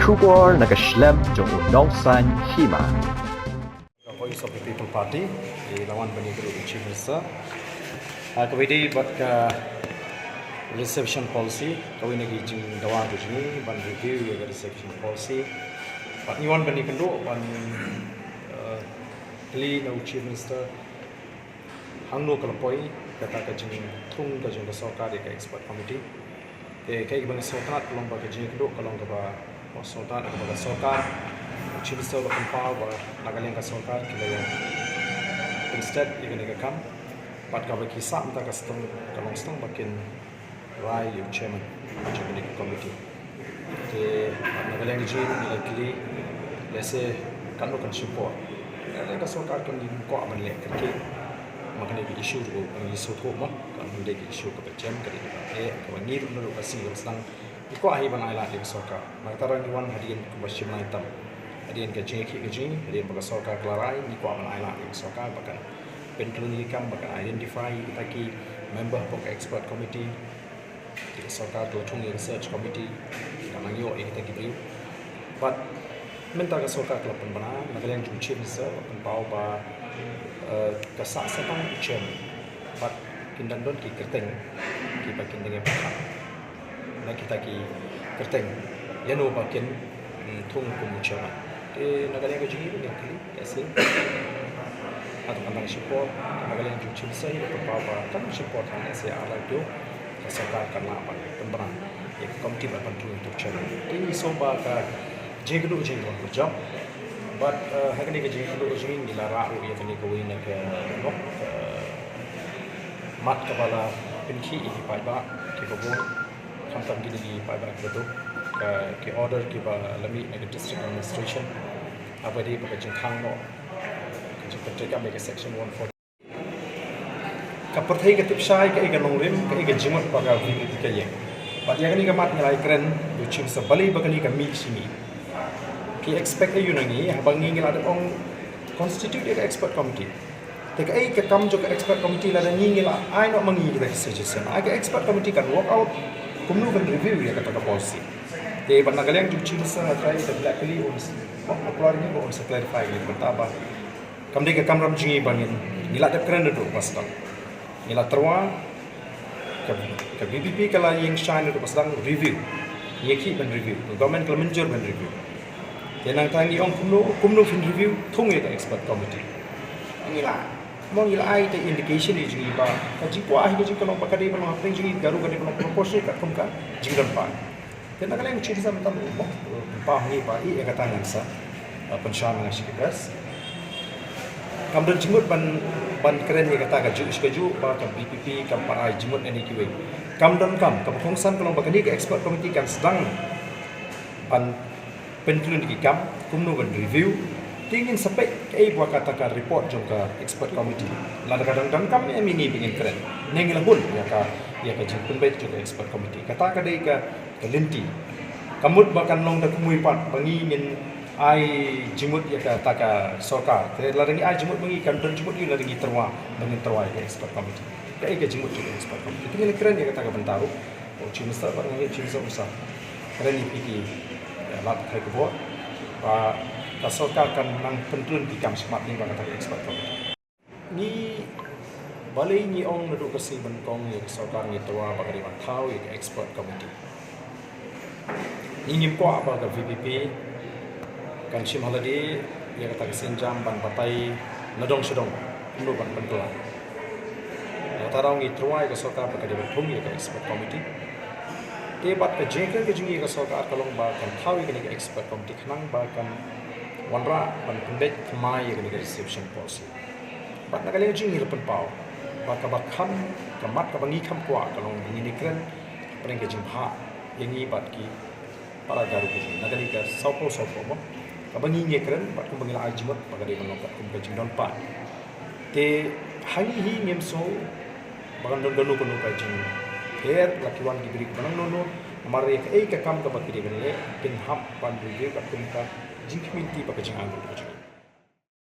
Shubor nakaslem jong udongsan hima. Voice of the People Party di lawan bani guru Chief Minister. Kawidi buat ke reception policy kawin lagi jing dawa tu jini ban review ya reception policy. Buat ni wan bani kenduk ban kli na Chief Minister hangno kalapoi kata ke jing tung ke jing kesokar di ke expert committee. Kai bang sokar kelong ba ke jing kenduk kelong ke ba sokar ke ba sokar. Chief Minister of Power Nagaland Kasokar kaya instead even if come but kawai kisah minta custom kalau setang makin Rai you chairman committee the Nagaland region likely let's say kan support Nagaland Kasokar kan di ko aman le kerke makanya di issue tu isu tu mah kan menjadi isu kepercayaan kerja kawai ni dulu kasih setang iko ahi ban ailah di Kasokar maka tarang iwan hadirin kubashim naitam hadirin gaji hadirin baga sokar kelarai ni ko aman ailah ni sokar bahkan penkelunikan bahkan identify taki member pok expert committee di sokar tu tung research committee dan angyo ini taki beri but minta ke sokar kelapan bana Nagaland jung chief minister pen pau ba kasak sepang chem but kindan don ki kerteng ki bakin dengan pakar na kita ki kerteng yano bakin tung kumuchaman Nagaland ke jini ni kali kasi atau kantang support Nagaland jung chief saya beberapa kan support hanya saya ala tu kesakar karena apa pemberan yang komiti berbantu untuk channel ini soba ke jengdu berjam but hari ni ke jengdu jengin dilarang ya kini kawin ke nok mat kepala pinki ini paiba ke kebun kantam gini di paiba betul ke order ke lami ke district administration apa dia pakai jengkang no ke petrika make section 140 kaperthai ke tipsai ke ikan rim ke jimut pakai VPP ke yang but yang ni ke mat nilai keren lucu sebalik bagani ke mix ini ki expect ayu nangi habang ni ngila ada ong constitute ke expert committee tek ai ke kam jo ke expert committee la ni ngila ai no mangi ke suggestion ai ke expert committee kan work out kumnu kan review ya kata policy de ban Nagaland jung chief sa try the blackly on keluar ni on clarify ni bertambah kam de ke kamram jingi bangin ngila de keren do pasang ngila terwa ke BPP kala yang shine do pasang review yeki ban review government kala menjur ban review tenang tangi ong kumnu fin review thung ye expert committee ngila mo ngila ai te indication ni jingi ba ka jikwa ai jingi kalau pakade ban apa jingi garu kade ban proposal ka kum ka jingdan pa dan Nagaland chief sa mentam pa ni pa i kata ngan sa pensyaman na sikas kamdan jimut ban keren ni kata ka ju ba ka BPP kam parai jimut ni kiwe kamdan kam kongsan kalau bakani ke expert committee kan sedang ban pentlun di kam kumno ban review tingin sampai ke buat katakan report jong ka expert committee la kadang-kadang kam ni pingin keren nengil hun ya ka jipun baik juga expert committee kata ka dei ka linti kamut bahkan long dak mui pat bangi ngin ai jimut ya kata ka sokar te larangi ai jimut bangi kan don jimut yu larangi terwa bangin terwa ke expert committee ka jimut juga expert committee tingin keren ya kata ka bentaru chief minister ba ngi chief minister usah keren ni piki lat kai ko ba ka sokar kan nang pentun di kam smart ni ba kata expert committee ni balai ni ong nadu kasi bentong ya sokar ni terwa ba kari thau ya expert committee ingin ko apa ke VPP kan sim haladi ya kata kesenjam ban batai nadong sedong nu ban pentuan ya tarang i truai ke sokar ba kadi thum ya expert committee te bat ke jengkel ke jingi ke sokar kalong ba kan thau ya ke expert committee khnang ba kan wanra ban pendek mai ya ke reception policy bat Nagaland jingi lepen pau ba ka bakam kamat ka bangi kam kwa kalong ini keren pering ke jingha yang ni bat ki para garu ke Nagaland ka sopo mo kabangi nge keren bat kum bangila ajmut bagade manokat kum ke jingdon pa te hangi hi ngem so bagan don donu kono ka jing her lakiwan diberi banang nono mare ka kam ka bakide benle pin hap pan review ka kum ka jing committee pa ka jing angro